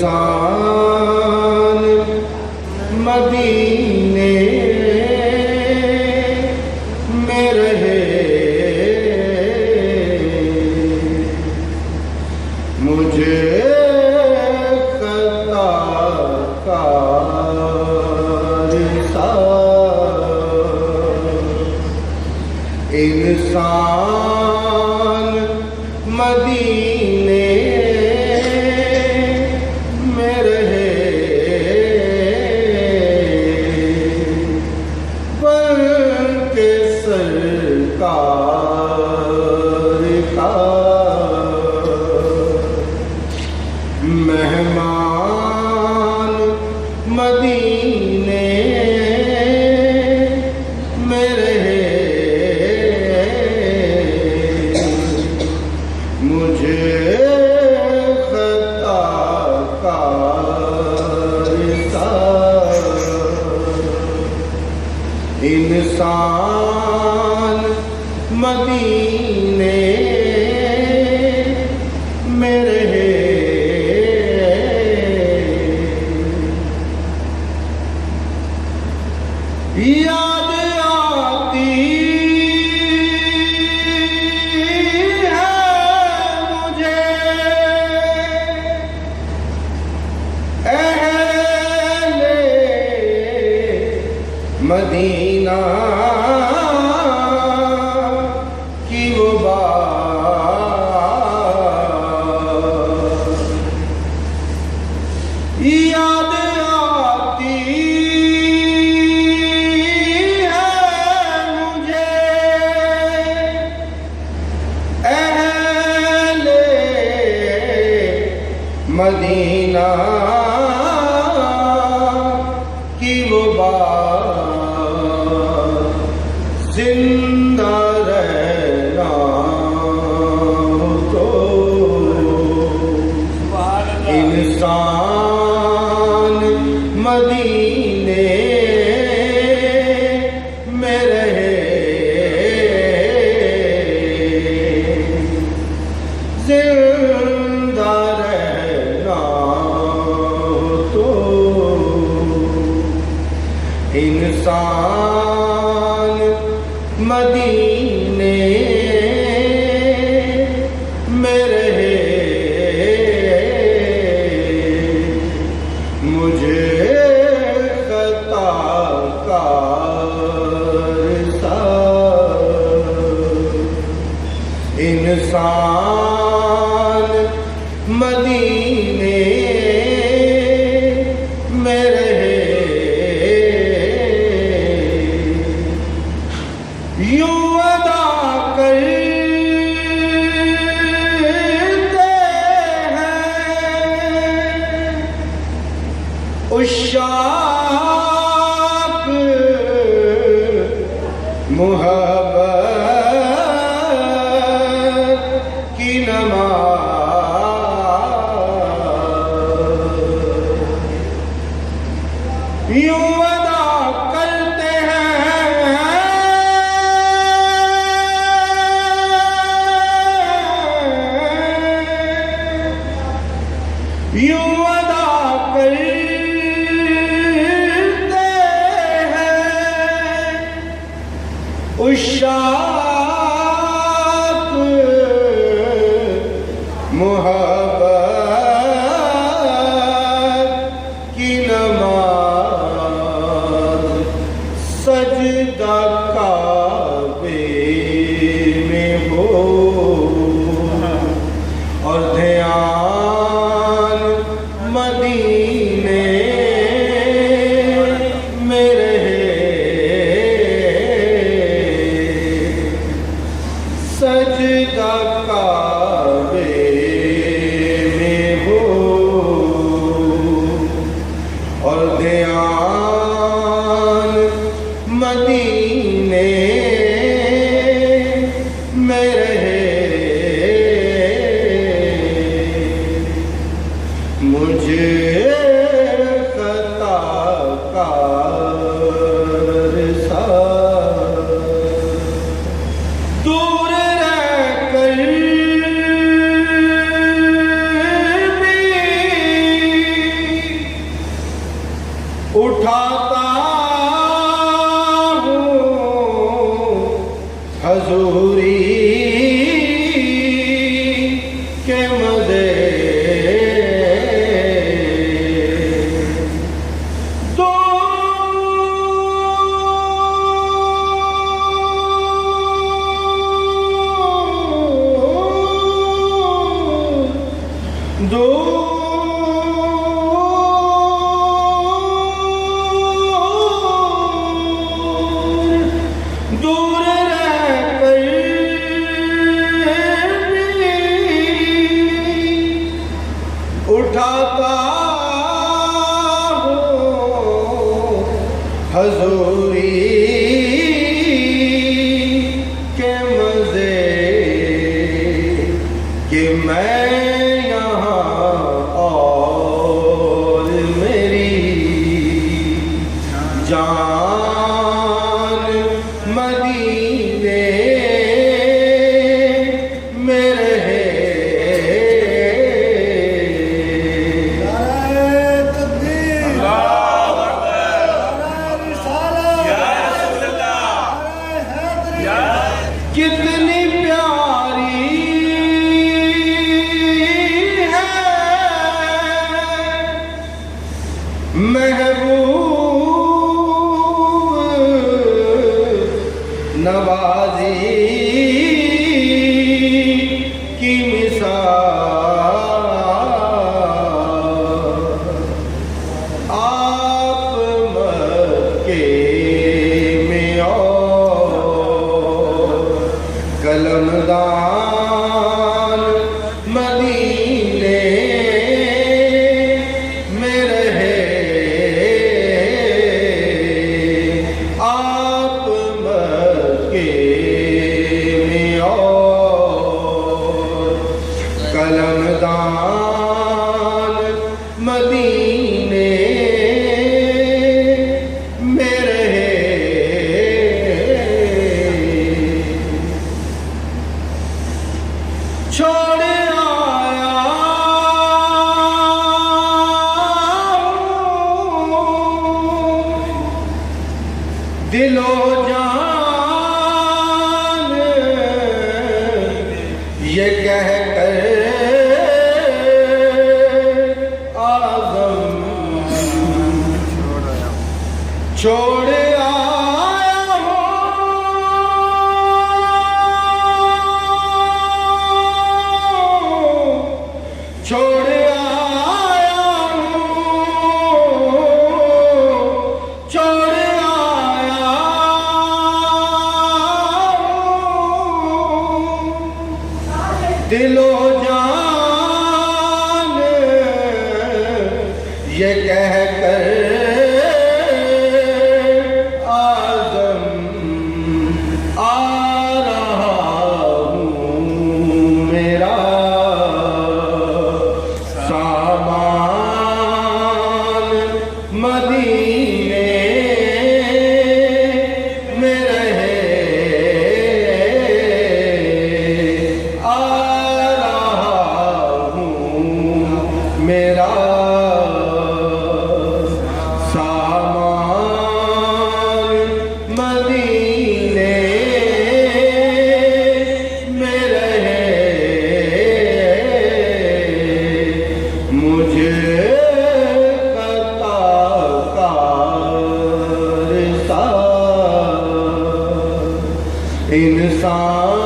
انسان مدینے میں رہے، مجھے خطا کار سا انسان مدینے میں رہے، بلکہ سرکار کا مہمان مدینے میں رہے، مجھے خطا کار سا انسان مدینے میں رہے۔ یاد آتی ہے مجھے اہل مدینہ کی وہ بات، یاد آتی ہے مجھے اہل مدینہ کی وہ بات، زندہ رہنا تو انسان مدینے میں رہے، زندہ رہنا تو انسان مدینے میں رہے، مجھے خطا کار سا انسان مدینے میں رہے، یوں ادا کرتے ہیں عشاق محبت کی نماز، یوں ادا کرتے ہیں یوں ادا کرتے ہیں عشاق محبت کی نماز، سجدہ کعبے میں ہو اور حضوری کے مزے کہ میں یہاں اور میری جان مدینے میں رہے کتنی پیاری ہے محبوب نوازی کی مثال آپ مکے میں قلمدان مدینے میں رہے آپ مکے میں اور قلمدان مدینے میں رہے چھوڑ آیا دل و جان یہ کہہ کر آزم چھوڑ چھوڑ آیا ہوں چھوڑ آیا ہوں دل و جان یہ کہہ کر آزم آ رہا ہوں میرا مدینے میں رہے آ رہا ہوں میرا سامان مدینے میں رہے مجھے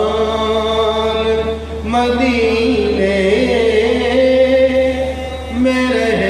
انسان مدینے میں رہے